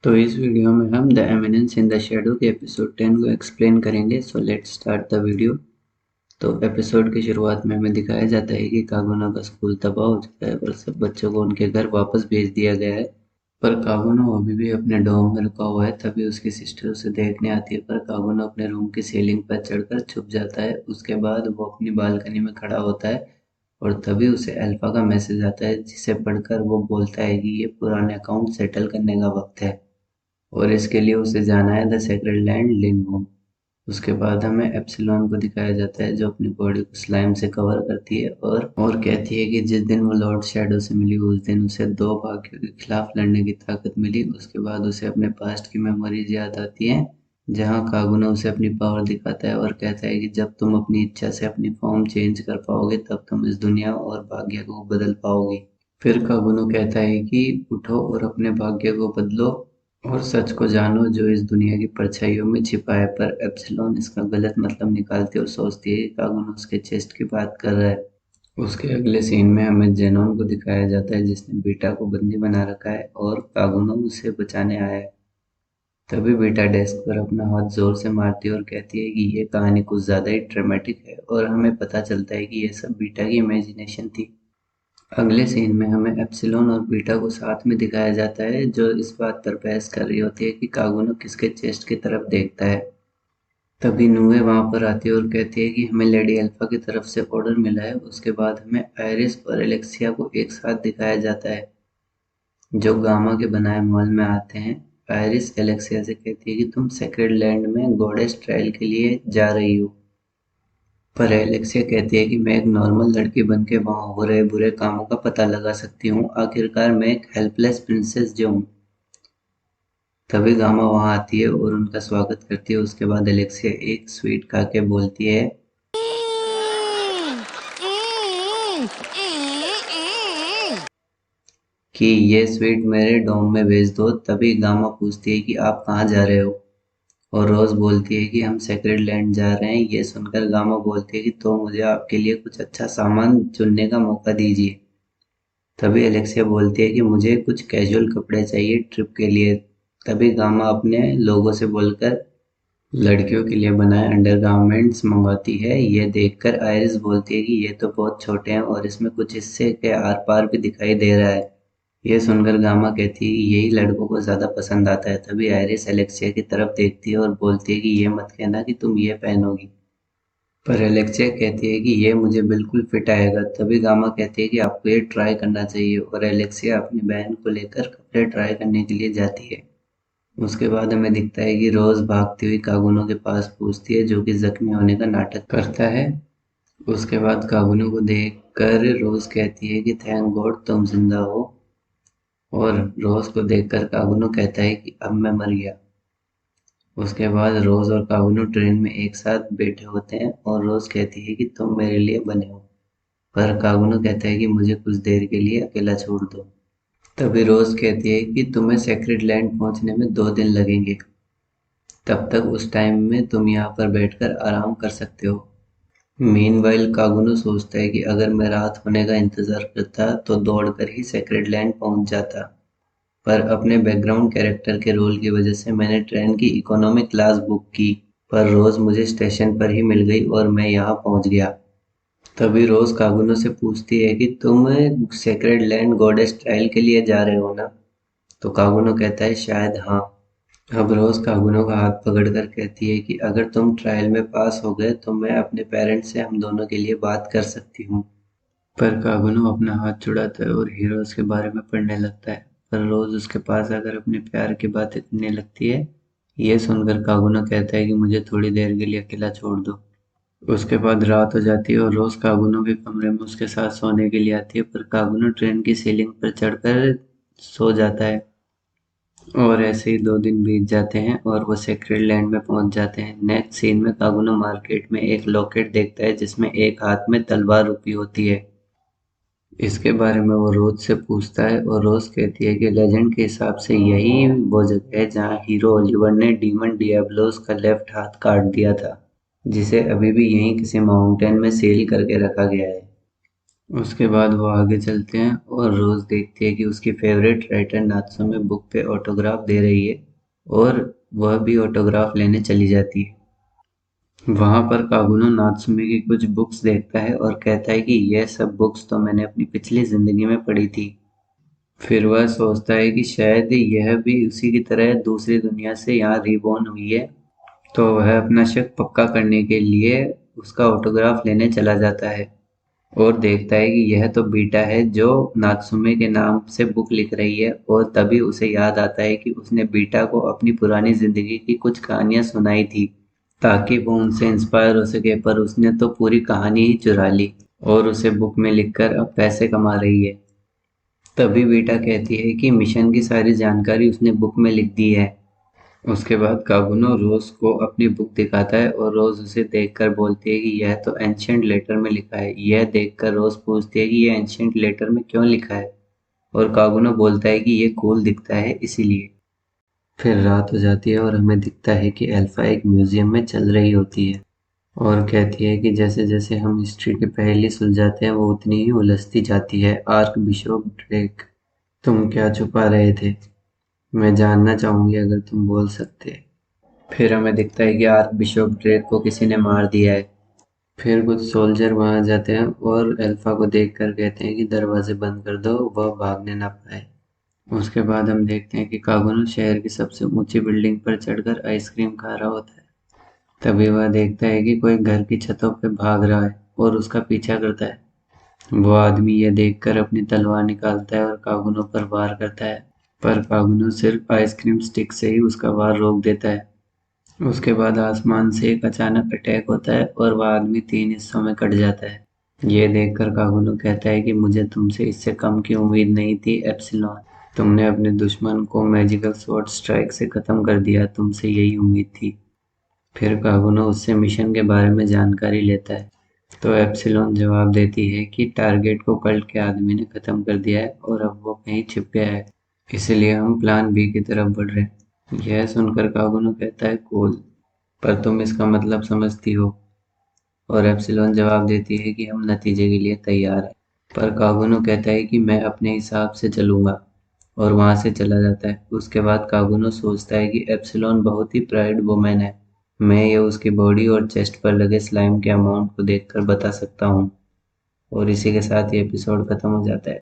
तो इस वीडियो में हम the eminence in the shadow के एपिसोड 10 को एक्सप्लेन करेंगे। So let's start the video. तो एपिसोड की शुरुआत में हमें दिखाया जाता है कि कागुना का स्कूल तबाह हो चुका है और सब बच्चों को उनके घर वापस भेज दिया गया है। पर कागुना अभी भी अपने डोम में रुका हुआ है। तभी उसकी सिस्टर उसे देखने आती है, पर कागुना अपने रूम की सीलिंग पर चढ़कर छुप जाता है। उसके बाद वो अपनी बालकनी में खड़ा होता है और तभी उसे अल्फा का मैसेज आता है, जिसे पढ़कर वो बोलता है कि ये पुराने अकाउंट सेटल करने का वक्त है और इसके लिए उसे जाना है द सेक्रेड लैंड लिंगवोम। उसके बाद हमें एप्सिलॉन को दिखाया जाता है, जो अपनी बॉडी को स्लाइम से कवर करती है और कहती है कि जिस दिन वो लॉर्ड शैडो से मिली उस दिन उसे दो भाग्यों के खिलाफ लड़ने की ताकत मिली। उसके बाद उसे अपने पास्ट की मेमोरीज याद आती हैं, जहाँ कागुना उसे अपनी पावर दिखाता है और कहता है कि जब तुम अपनी इच्छा से अपनी फॉर्म चेंज कर पाओगे तब तुम इस दुनिया और भाग्य को बदल पाओगे। फिर कागुनो कहता है कि उठो और अपने भाग्य को बदलो और सच को जानो जो इस दुनिया की परछाइयों में छिपा है। पर एप्सिलॉन इसका गलत मतलब निकालती है और सोचती है कि कागुनो उसके चेस्ट की बात कर रहा है। उसके अगले सीन में हमें जेनोन को दिखाया जाता है, जिसने बीटा को बंदी बना रखा है और कागुनो उसे बचाने आया है। तभी बीटा डेस्क पर अपना हाथ जोर से मारती है और कहती है कि ये कहानी कुछ ज्यादा ही ड्रामेटिक है और हमें पता चलता है कि ये सब बीटा की इमेजिनेशन थी। अगले सीन में हमें एप्सिलॉन और बीटा को साथ में दिखाया जाता है, जो इस बात पर बहस कर रही होती है कि कागुनो किसके चेस्ट की तरफ देखता है। तभी नुए वहां पर आती है और कहती है कि हमें लेडी अल्फा की तरफ से ऑर्डर मिला है। उसके बाद हमें आयरिस और एलेक्सिया को एक साथ दिखाया जाता है, जो गामा के बनाए महल में आते हैं। आयरिस एलेक्सिया से कहती है कि तुम सेक्रेड लैंड में गॉडेस ट्रायल के लिए जा रही हो, पर एलेक्सिया कहती है कि मैं एक नॉर्मल लड़की बनके वहां हो रहे बुरे कामों का पता लगा सकती हूँ। आखिरकार मैं एक हेल्पलेस प्रिंसेस जो हूँ। तभी गामा वहां आती है और उनका स्वागत करती है। उसके बाद एलेक्सिया एक स्वीट खा के बोलती है कि ये स्वीट मेरे डोम में भेज दो। तभी गामा पूछती है कि आप कहाँ जा रहे हो, और रोज बोलती है कि हम सेक्रेड लैंड जा रहे हैं। ये सुनकर गामा बोलती है कि तो मुझे आपके लिए कुछ अच्छा सामान चुनने का मौका दीजिए। तभी एलेक्सिया बोलती है कि मुझे कुछ कैजुअल कपड़े चाहिए ट्रिप के लिए। तभी गामा अपने लोगों से बोलकर लड़कियों के लिए बनाए अंडरगारमेंट्स मंगवाती है। ये देखकर आयरिस बोलती है कि ये तो बहुत छोटे हैं और इसमें कुछ हिस्से के आर पार भी दिखाई दे रहा है। ये सुनकर गामा कहती है कि यही लड़कों को ज्यादा पसंद आता है। तभी आयरिस एलेक्सिया की तरफ देखती है और बोलती है कि ये मत कहना कि तुम ये पहनोगी, पर एलेक्सिया कहती है कि ये मुझे बिल्कुल फिट आएगा। तभी गामा कहती है कि आपको ये ट्राई करना चाहिए और एलेक्सिया अपनी बहन को लेकर कपड़े ट्राई करने के लिए जाती है। उसके बाद हमें दिखता है कि रोज भागती हुई कागुनो के पास पहुंचती है, जो कि जख्मी होने का नाटक करता है। उसके बाद कागुनो को देखकर रोज कहती है कि थैंक गॉड तुम जिंदा हो, और रोज को देखकर कागुनो कहता है कि अब मैं मर गया। उसके बाद रोज और कागुनो ट्रेन में एक साथ बैठे होते हैं और रोज कहती है कि तुम मेरे लिए बने हो, पर कागुनो कहता है कि मुझे कुछ देर के लिए अकेला छोड़ दो। तभी रोज कहती है कि तुम्हें सेक्रेड लैंड पहुंचने में 2 दिन लगेंगे, तब तक उस टाइम में तुम यहाँ पर बैठकर आराम कर सकते हो। मीनवाइल कागुनो सोचता है कि अगर मैं रात होने का इंतजार करता तो दौड़कर ही सेक्रेड लैंड पहुंच जाता, पर अपने बैकग्राउंड कैरेक्टर के रोल की वजह से मैंने ट्रेन की इकोनॉमिक क्लास बुक की। पर रोज मुझे स्टेशन पर ही मिल गई और मैं यहाँ पहुंच गया। तभी रोज कागुनो से पूछती है कि तुम सेक्रेड लैंड गॉडेस ट्रायल के लिए जा रहे हो ना। तो कागुनो कहता है शायद हाँ। अब रोज कागुनो का हाथ पकड़कर कहती है कि अगर तुम ट्रायल में पास हो गए तो मैं अपने पेरेंट्स से हम दोनों के लिए बात कर सकती हूँ। पर कागुनो अपना हाथ छुड़ाता है और हीरोज के बारे में पढ़ने लगता है, पर रोज उसके पास आकर अपने प्यार की बातें करने लगती है। ये सुनकर कागुनो कहता है कि मुझे थोड़ी देर के लिए अकेला छोड़ दो। उसके बाद रात हो जाती है और रोज कागुनो के कमरे में उसके साथ सोने के लिए आती है, पर कागुनो ट्रेन की सीलिंग पर चढ़कर सो जाता है। और ऐसे ही 2 दिन बीत जाते हैं और वो सेक्रेड लैंड में पहुंच जाते हैं। नेक्स्ट सीन में कागुनो मार्केट में एक लॉकेट देखता है, जिसमें एक हाथ में तलवार रुकी होती है। इसके बारे में वो रोज से पूछता है और रोज कहती है कि लेजेंड के हिसाब से यही वो जगह है जहाँ हीरो ओलिवर ने डीमन डियाब्लोस का लेफ्ट हाथ काट दिया था, जिसे अभी भी यहीं किसी माउंटेन में सील करके रखा गया है। उसके बाद वो आगे चलते हैं और रोज देखती है कि उसकी फेवरेट राइटर नात्सुमे बुक पे ऑटोग्राफ दे रही है और वह भी ऑटोग्राफ लेने चली जाती है। वहां पर कागुनो नात्सुमे की कुछ बुक्स देखता है और कहता है कि यह सब बुक्स तो मैंने अपनी पिछली जिंदगी में पढ़ी थी। फिर वह सोचता है कि शायद यह भी उसी की तरह दूसरी दुनिया से यहाँ रिबॉर्न हुई है, तो वह अपना शक पक्का करने के लिए उसका ऑटोग्राफ लेने चला जाता है और देखता है कि यह तो बीटा है जो नात्सुमे के नाम से बुक लिख रही है। और तभी उसे याद आता है कि उसने बीटा को अपनी पुरानी जिंदगी की कुछ कहानियां सुनाई थी ताकि वो उनसे इंस्पायर हो सके, पर उसने तो पूरी कहानी ही चुरा ली और उसे बुक में लिखकर अब पैसे कमा रही है। तभी बीटा कहती है कि मिशन की सारी जानकारी उसने बुक में लिख दी है। उसके बाद कागुनो रोज को अपनी बुक दिखाता है और रोज उसे देखकर बोलती है कि यह तो एंशियंट लेटर में लिखा है। यह देखकर रोज पूछती है कि यह एंशियंट लेटर में क्यों लिखा है, और कागुनो बोलता है कि यह कूल दिखता है इसीलिए। फिर रात हो जाती है और हमें दिखता है कि अल्फा एक म्यूजियम में चल रही होती है और कहती है कि जैसे जैसे हम हिस्ट्री की पहेली सुलझाते हैं वो उतनी ही उलझती जाती है। आर्क बिशप ड्रेक, तुम क्या छुपा रहे थे? मैं जानना चाहूंगी अगर तुम बोल सकते। फिर हमें दिखता है कि आर्क बिशप ड्रेक को किसी ने मार दिया है। फिर कुछ सोल्जर वहां जाते हैं और अल्फा को देखकर कहते हैं कि दरवाजे बंद कर दो, वह भागने ना पाए। उसके बाद हम देखते हैं कि कागुनो शहर की सबसे ऊंची बिल्डिंग पर चढ़कर आइसक्रीम खा रहा होता है। तभी वह देखता है कि कोई घर की छतों पर भाग रहा है और उसका पीछा करता है। वो आदमी यह देखकर अपनी तलवार निकालता है और कागुनो पर वार करता है, पर कागुनो सिर्फ आइसक्रीम स्टिक से ही उसका वार रोक देता है। उसके बाद आसमान से एक अचानक अटैक होता है और वह आदमी 3 हिस्सों में कट जाता है। ये देखकर कागुनो कहता है कि मुझे तुमसे इससे कम की उम्मीद नहीं थी एप्सिलॉन। तुमने अपने दुश्मन को मैजिकल स्वॉर्ड स्ट्राइक से खत्म कर दिया, तुमसे यही उम्मीद थी। फिर कागुनो उससे मिशन के बारे में जानकारी लेता है, तो एप्सिलॉन जवाब देती है कि टारगेट को कल्ट के आदमी ने खत्म कर दिया है और अब वो कहीं छिप गया है, इसलिए हम प्लान बी की तरफ बढ़ रहे हैं। यह सुनकर कागुनो कहता है कूल, पर तुम इसका मतलब समझती हो? और एप्सिलॉन जवाब देती है कि हम नतीजे के लिए तैयार हैं। पर कागुनो कहता है कि मैं अपने हिसाब से चलूंगा और वहां से चला जाता है। उसके बाद कागुनो सोचता है कि एप्सिलॉन बहुत ही प्राइड वुमेन है। मैं ये उसकी बॉडी और चेस्ट पर लगे स्लाइम के अमाउंट को देखकर बता सकता हूँ। और इसी के साथ ये एपिसोड खत्म हो जाता है।